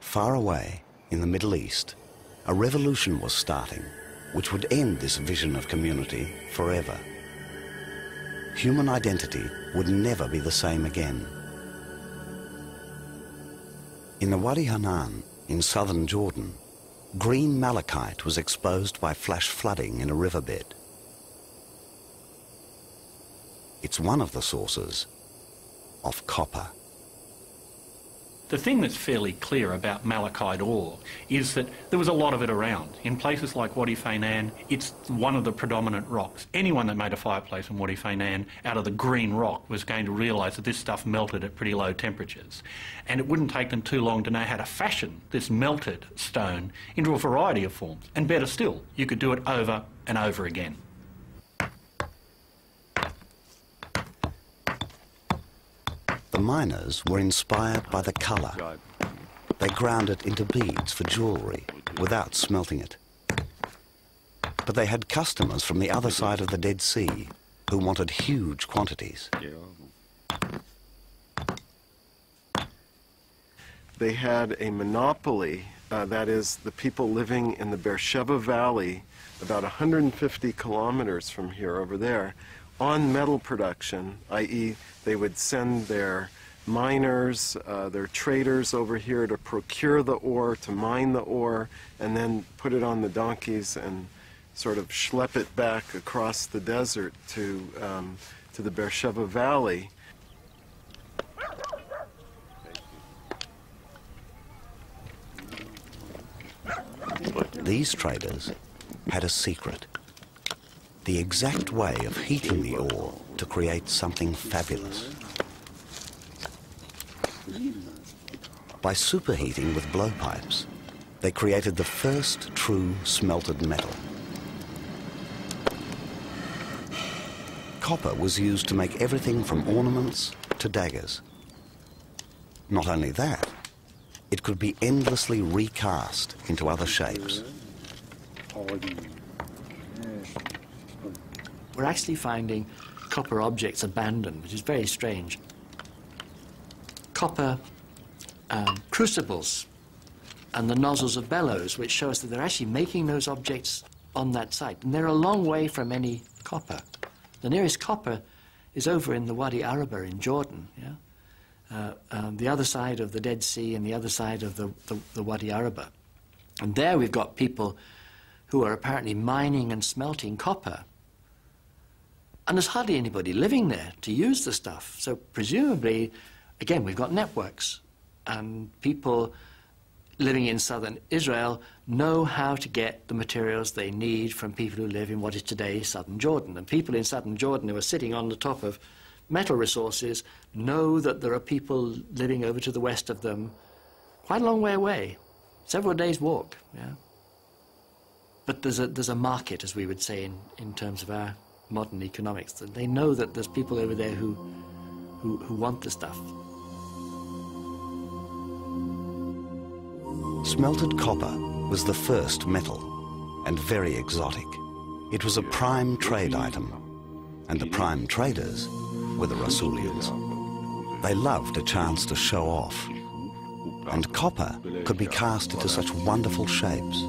Far away, in the Middle East, a revolution was starting, which would end this vision of community forever. Human identity would never be the same again. In the Wadi Hanan, in southern Jordan, green malachite was exposed by flash flooding in a riverbed. It's one of the sources of copper. The thing that's fairly clear about malachite ore is that there was a lot of it around. In places like Wadi Faynan, it's one of the predominant rocks. Anyone that made a fireplace in Wadi Faynan out of the green rock was going to realise that this stuff melted at pretty low temperatures. And it wouldn't take them too long to know how to fashion this melted stone into a variety of forms. And better still, you could do it over and over again. The miners were inspired by the colour. They ground it into beads for jewellery without smelting it. But they had customers from the other side of the Dead Sea who wanted huge quantities. They had a monopoly, that is, the people living in the Beersheba Valley, about 150 kilometers from here over there, on metal production, i.e. they would send their miners, their traders over here to procure the ore, to mine the ore, and then put it on the donkeys and sort of schlep it back across the desert to the Beersheba Valley. These traders had a secret. The exact way of heating the ore to create something fabulous. By superheating with blowpipes, they created the first true smelted metal. Copper was used to make everything from ornaments to daggers. Not only that, it could be endlessly recast into other shapes. We're actually finding copper objects abandoned, which is very strange. Copper crucibles and the nozzles of bellows, which show us that they're actually making those objects on that site. And they're a long way from any copper. The nearest copper is over in the Wadi Araba in Jordan, yeah? The other side of the Dead Sea and the other side of the Wadi Araba. And there we've got people who are apparently mining and smelting copper. And there's hardly anybody living there to use the stuff. So presumably, again, we've got networks. And people living in southern Israel know how to get the materials they need from people who live in what is today southern Jordan. And people in southern Jordan who are sitting on the top of metal resources know that there are people living over to the west of them, quite a long way away, several days' walk. Yeah? But there's a market, as we would say in terms of our modern economics. They know that there's people over there who want the stuff. Smelted copper was the first metal, and very exotic. It was a prime trade item, and the prime traders were the Rasulians. They loved a chance to show off, and copper could be cast into such wonderful shapes.